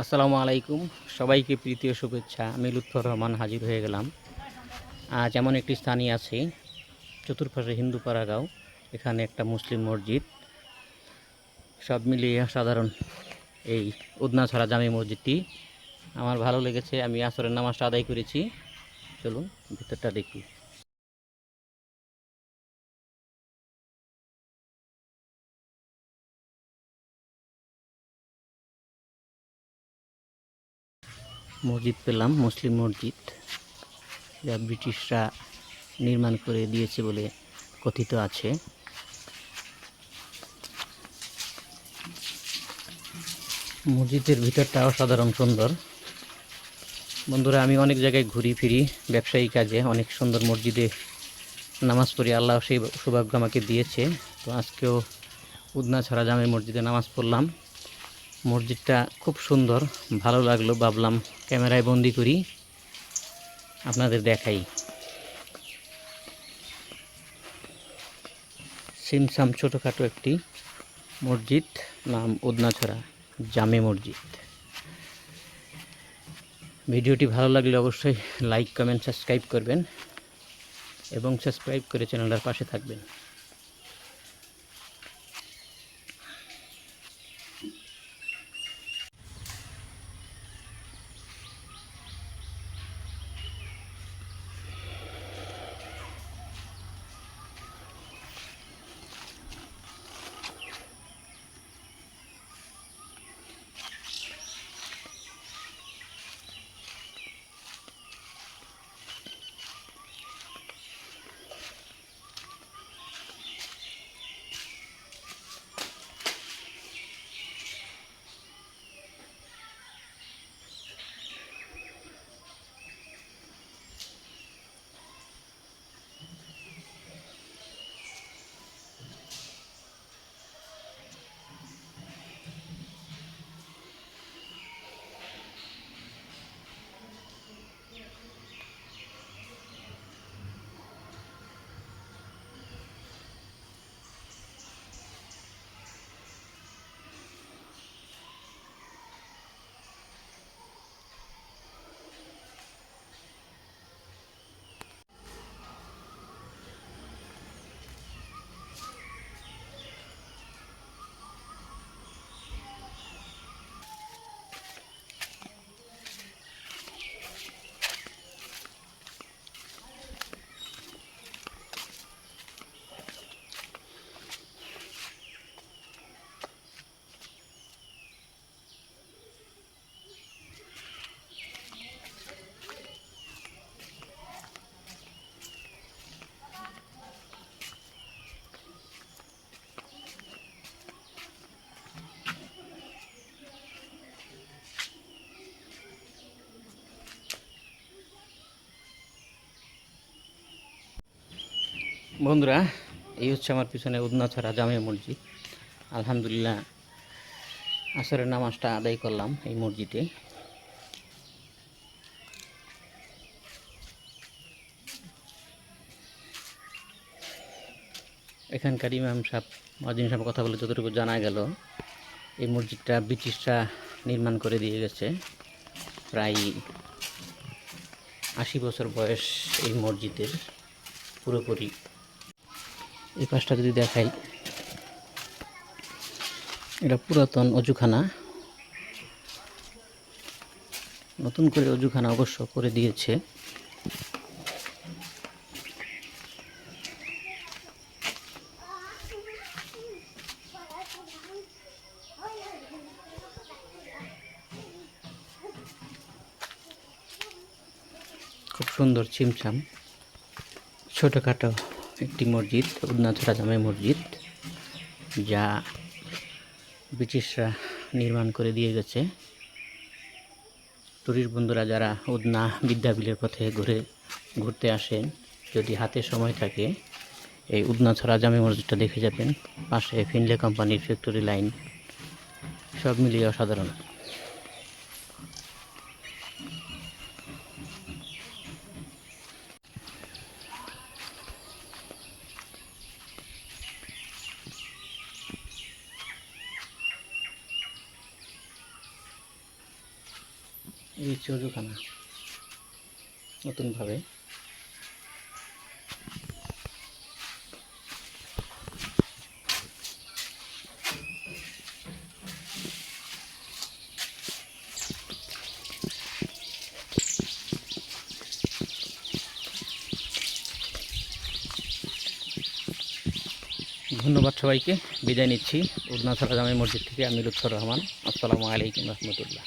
আসসালামু আলাইকুম। সবাইকে প্রীতি ও শুভেচ্ছা। আমি লুৎফর রহমান হাজির হয়ে গেলাম। আজ এমন একটি স্থানে আছি, চতুর্পাশে হিন্দু পাড়া গাঁও। এখানে একটা মুসলিম মসজিদ, সব মিলিয়ে সাধারণ এই উদনাছড়া জামে মসজিদটি আমার ভালো লেগেছে। আমি আসরের নামাজটা আদায় করেছি। চলুন ভিতরটা দেখি। মসজিদ পেলাম, মুসলিম মসজিদ, যা ব্রিটিশরা নির্মাণ করে দিয়েছে বলে কথিত আছে। মসজিদের ভিতরটা অসাধারণ সুন্দর। বন্ধুরা, আমি অনেক জায়গায় ঘুরি ফিরি ব্যবসায়ী কাজে, অনেক সুন্দর মসজিদে নামাজ পড়ি। আল্লাহ সেই সৌভাগ্য আমাকে দিয়েছে। তো আজকেও উদনাছড়া জামে মসজিদে নামাজ পড়লাম। মসজিদটা খুব সুন্দর, ভালো লাগলো। ভাবলাম ক্যামেরায় বন্দি করি, আপনাদের দেখাই। সিমসাম ছোটোখাটো একটি মসজিদ, নাম উদনাছড়া জামে মসজিদ। ভিডিওটি ভালো লাগলে অবশ্যই লাইক, কমেন্ট, সাবস্ক্রাইব করবেন এবং সাবস্ক্রাইব করে চ্যানেলটার পাশে থাকবেন। বন্ধুরা, এই হচ্ছে আমার পিছনে উদনাছড়া জামে মসজিদ। আলহামদুলিল্লাহ, আসরের নামাজটা আদায় করলাম এই মসজিদে। এখানকার ইমাম সাহেব, মুয়াজ্জিন সাহেব কথা বলে যতটুকু জানা গেল, এই মসজিদটা ব্রিটিশরা নির্মাণ করে দিয়ে গেছে। প্রায় 80 বছর বয়স এই মসজিদের পুরোপুরি। এই পাশটা যদি দেখাই, এটা পুরাতন অজুখানা। নতুন করে অজুখানা অবশ্য করে দিয়েছে। খুব সুন্দর ছিমছাম ছোটোখাটো একটি মসজিদ, উদনাছড়া জামে মসজিদ, যা ব্রিটিশরা নির্মাণ করে দিয়ে গেছে। টুরিস্ট বন্ধুরা যারা উদনা বিদ্যাপীঠের পথে ঘুরতে আসেন, যদি হাতে সময় থাকে, এই উদনাছড়া জামে মসজিদটা দেখে যাবেন। পাশে ফিনলে কোম্পানির ফ্যাক্টরি লাইন, সব মিলিয়ে অসাধারণ। এই হচ্ছে অজুখানা নতুনভাবে। ধন্যবাদ সবাইকে, বিদায় নিচ্ছি উদনাছড়া জামে মসজিদ থেকে। আমি লুৎফর রহমান। আসসালামু আলাইকুম রহমতুল্লাহ।